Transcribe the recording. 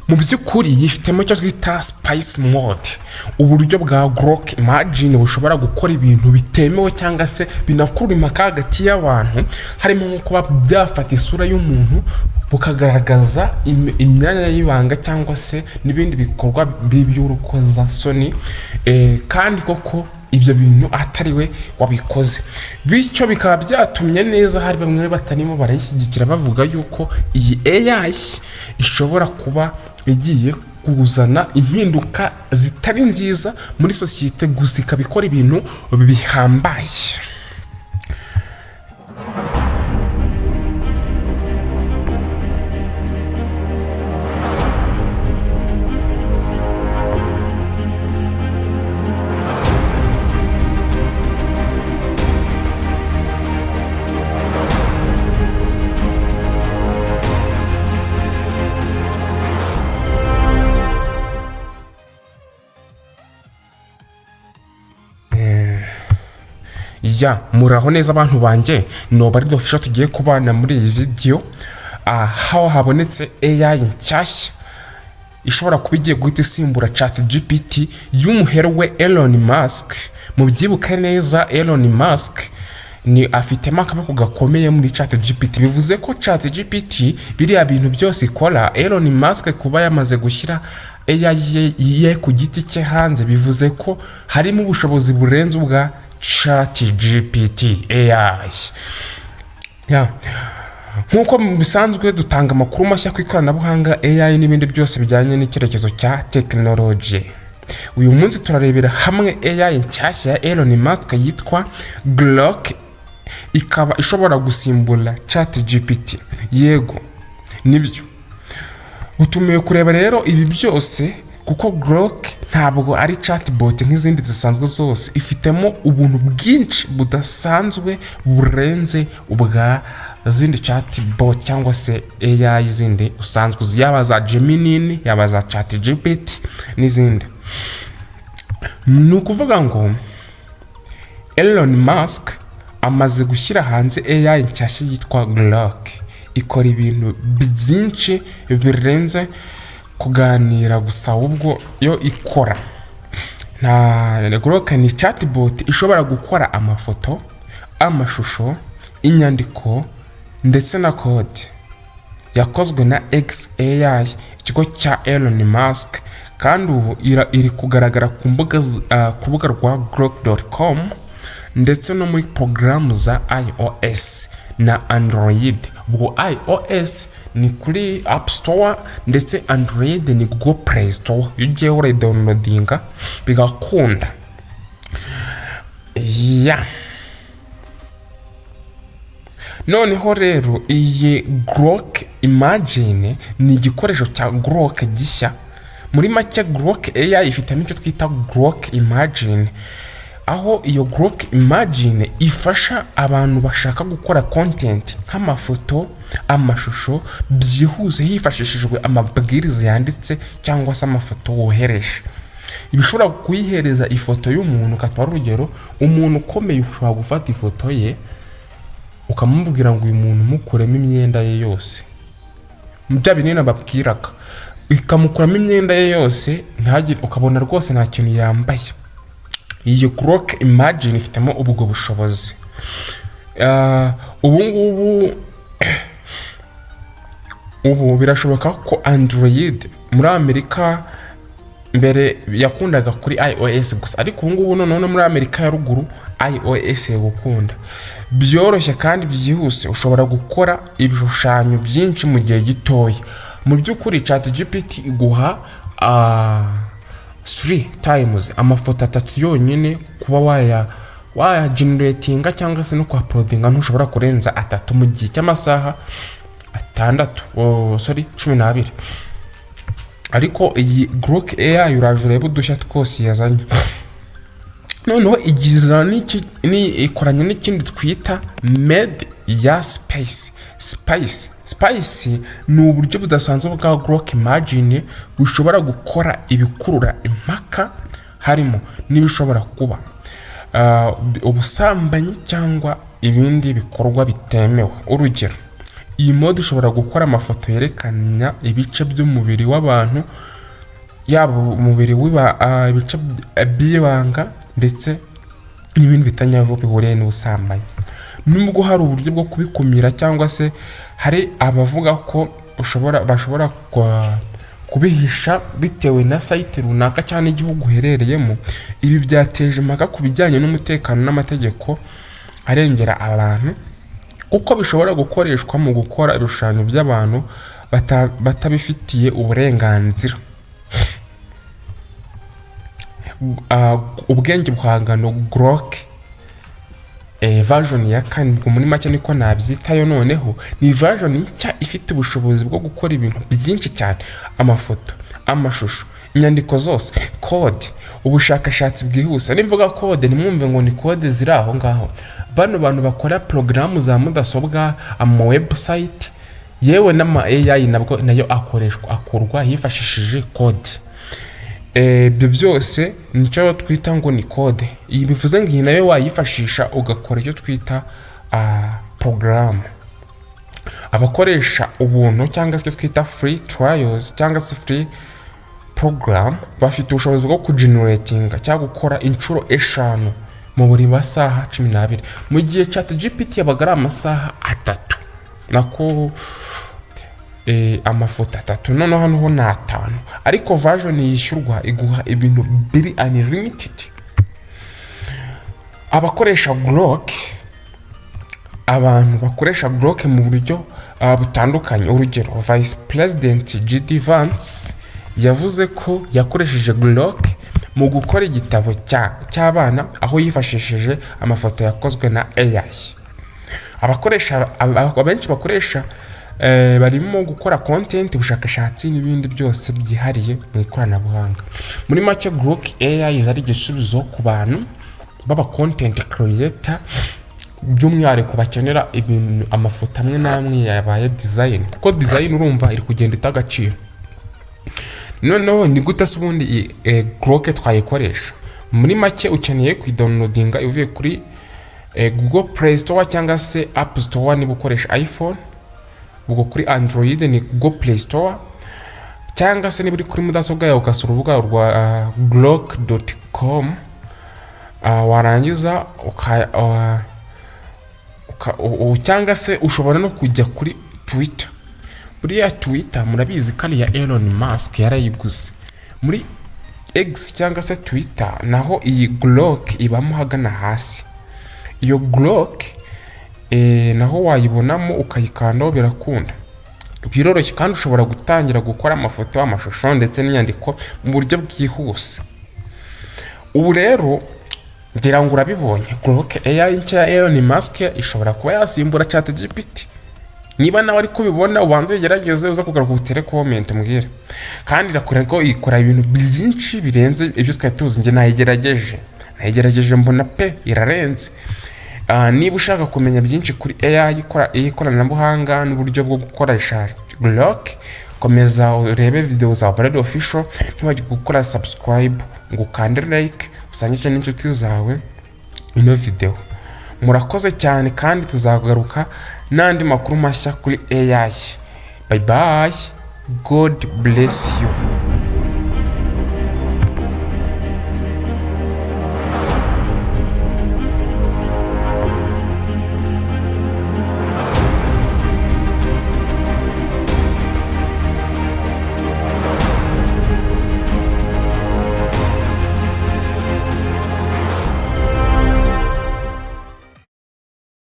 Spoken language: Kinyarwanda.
mu by'ukuri yifitemo icyo twita spice mode, uburyo bwa Grok Imagine bushobora gukora ibintu bitemewe cyangwa se binakurura impaka hagati y'abantu, harimo nko kuba byafata isura y'umuntu bukagaragaza imyanya y'ibanga cyangwa se n'ibindi bikorwa by'urukozasoni, kandi koko ibyo bintu atari we wabikoze. Bityo bikaba byatumye neza hari bamwe batarimo barayishyigikira bavuga yuko iyi AI ishobora kuba igiye kuzana impinduka zitari nziza muri sosiyete, gusa ikabikora ibintu bihambaye. Muraho neza abantu banjye, noba ari dofisha tugiye kubana muri iyi video, aho habonetse AI nshyashya ishobora kuba igiye guhita isimbura ChatGPT y'umuhero we Elon Musk. Mu byibuke neza Elon Musk ni afitemo akaboko gakomeye muri ChatGPT, bivuze ko ChatGPT biriya bintu byose ikora, Elon Musk kuba yamaze gushyira AI ye ku giti cye hanze, bivuze ko harimo ubushobozi burenze ubwa ChatGPT AI. Nkuko bisanzwe dutanga amakuru mashya ku ikoranabuhanga, AI n'ibindi byose bijyanye n'icyerekezo cya technology. Uyu munsi turarebera hamwe AI nshyashya ya Elon Musk yitwa Grok, ikaba ishobora gusimbura ChatGPT. Yego nibyo utumiye kureba rero ibi byose, kuko Grok ntabwo ari chatbot nk'izindi zisanzwe zose, ifitemo ubuntu bwinshi budasanzwe burenze ubwa zindi chatbot cyangwa se AI zindi usanzwe yaba za Gemini, yaba za ChatGPT n'izindi. Ni ukuvuga ngo Elon Musk amaze gushyira hanze AI nshyashya yitwa Grok, ikora ibintu byinshi birenze kuganira gusa, ubwo yo ikora. Grok ni chatbot ishobora gukora amafoto, amashusho, inyandiko ndetse na code. Yakozwe na xAI, ikigo cya Elon Musk, kandi ubu iri kugaragara ku rubuga rwa grok.com ndetse no muri porogaramu za iOS na Android. Ubwo iOS ni kuri App Store ndetse Android ni Google Play Store, ugiye uri downloadinga bigakunda. Noneho rero iyi Grok Imagine ni igikoresho cya Grok gishya. Muri make Grok AI ifitemo icyo twita Grok Imagine, aho iyo Grok Imagine ifasha abantu bashaka gukora content nk'amafoto, amashusho byihuse hifashishijwe amabwiriza yanditse cyangwa se amafoto wohereje. Ibishobora kuyihereza ifoto y'umuntu, katwara urugero umuntu ukomeye, ushobora gufata ifoto ye ukamubwira ngo uyu muntu mukuremo imyenda ye yose, bya binini babwiraga, ikamukuramo imyenda ye yose ntagire, ukabona rwose nta kintu yambaye. Iyi Grok Imagine ifitemo ubwo bushobozi. Ubu birashoboka ko Android muri Amerika mbere yakundaga kuri iOS gusa, ariko ubu ngubu none muri Amerika ya ruguru iOS gukunda. Byoroshye kandi byihuse, ushobora gukora ibishushanyo byinshi mu gihe gitoya. Mu by'ukuri ChatGPT iguha 3 times amafoto 3 yonyine kuba waya generatinga cyangwa se no kwa uploadinga, ntushobora kurenza 3 mu gihe cy'amasaha 12. Ariko iyi Grok AI uraje ureba udushya twose yazanye. Noneho igiza ikoranye n'ikindi twita Made ya Spice ni uburyo budasanzwe bwa Grok Imagine bushobora gukora ibikurura impaka, harimo n'ibishobora kuba ubusambanyi cyangwa ibindi bikorwa bitemewe. Urugero, iyi mode ishobora gukora amafoto yerekana ibice by'umubiri w'abantu, yaba umubiri ibice by'ibanga ndetse n'ibindi bitanyaho bihuriye n'ubusambanyi. Nubwo hari uburyo bwo kubikumira cyangwa se hari abavuga ko bashobora kubihisha bitewe na site runaka cyane igihugu uherereyemo, ibi byateje impaka ku bijyanye n'umutekano n'amategeko arengera abantu, kuko bishobora gukoreshwa mu gukora ibishushanyo by'abantu batabifitiye uburenganzira. Ubwenge buhangano Grok version ya 4 muri make niko nabyitayo, noneho ni version nshya ifite ubushobozi bwo gukora ibintu byinshi cyane: amafoto, amashusho, inyandiko zose, code, ubushakashatsi bwihuse. Nimvuga code nimwumve ngo ni code ziri aho ngaho. Bano bantu bakora programu za mudasobwa, ama website, yewe n'ama AI nayo akorwa hifashishije code. Ibyo byose nicyo twita ngo ni code. Iyi bivuze ngo iyi nayo wayifashisha ugakora icyo twita program. Abakoresha ubuntu cyangwa se twita free trials cyangwa se free program bafite ubushobozi bwo kugeneratinga cyangwa gukora inshuro 5 mu buri masaha 12, mu gihe ChatGPT yabaga ari amasaha 3 nako amafoto 3, noneho hano ho na 5. Ariko version yishyurwa iguha ibintu biri unlimited. Abakoresha Grok, abantu bakoresha Grok mu buryo butandukanye. Urugero, Vice President JD Vance yavuze ko yakoresheje Grok mu gukora igitabo cy'abana aho yifashishije amafoto yakozwe na AI. Abenshi bakoresha barimo gukora content, ubushakashatsi n'ibindi byose byihariye mu ikoranabuhanga. Muri make Grok AI izari igisubizo ku bantu baba content creator, by'umwihariko bakenera ibintu amafoto amwe n'amwe yabaye design, kuko design urumva iri kugenda itagaciro. Noneho ni gute se ubundi Grok twayikoresha? Muri make ukeneye kuidownloadinga uvuye kuri Google Play Store cyangwa se App Store niba ukoresha iPhone. Ubwo kuri Android ni Google Play Store, cyangwa se niba uri kuri mudasobwa yawe ugasura urubuga rwa grok.com, warangiza cyangwa se ushobora no kujya kuri Twitter. Buriya Twitter murabizi kali ya Elon Musk yarayiguze. Muri X cyangwa se Twitter naho iyi Grok ibamo hagana hasi. Iyo Grok naho wayibonamo ukayikandaho birakunda. Biroroshye kandi ushobora gutangira gukora amafoto, amashusho ndetse n'inyandiko mu buryo bwihuse. Ubu rero ngira ngo urabibonye, Grok AI nshya Elon Musk ishobora kuba yasimbura ChatGPT. Niba nawe ari kubibona ubanze ugerageze uza kugaruka utere comment mbwira. Kandi irakora ko ikora ibintu byinshi birenze ibyo twari tuzi. Nge nayigerageje mbona pe irarenze. Niba ushaka kumenya byinshi kuri AI ikoranabuhanga n'uburyo bwo gukoresha Grok, komeza urebe video za Brad Official, ntibajye gukora subscribe ngo ukande like usangize n'inshuti zawe ino video. Murakoze cyane kandi tuzagaruka n'andi makuru mashya kuri AI. Bye bye, God bless you.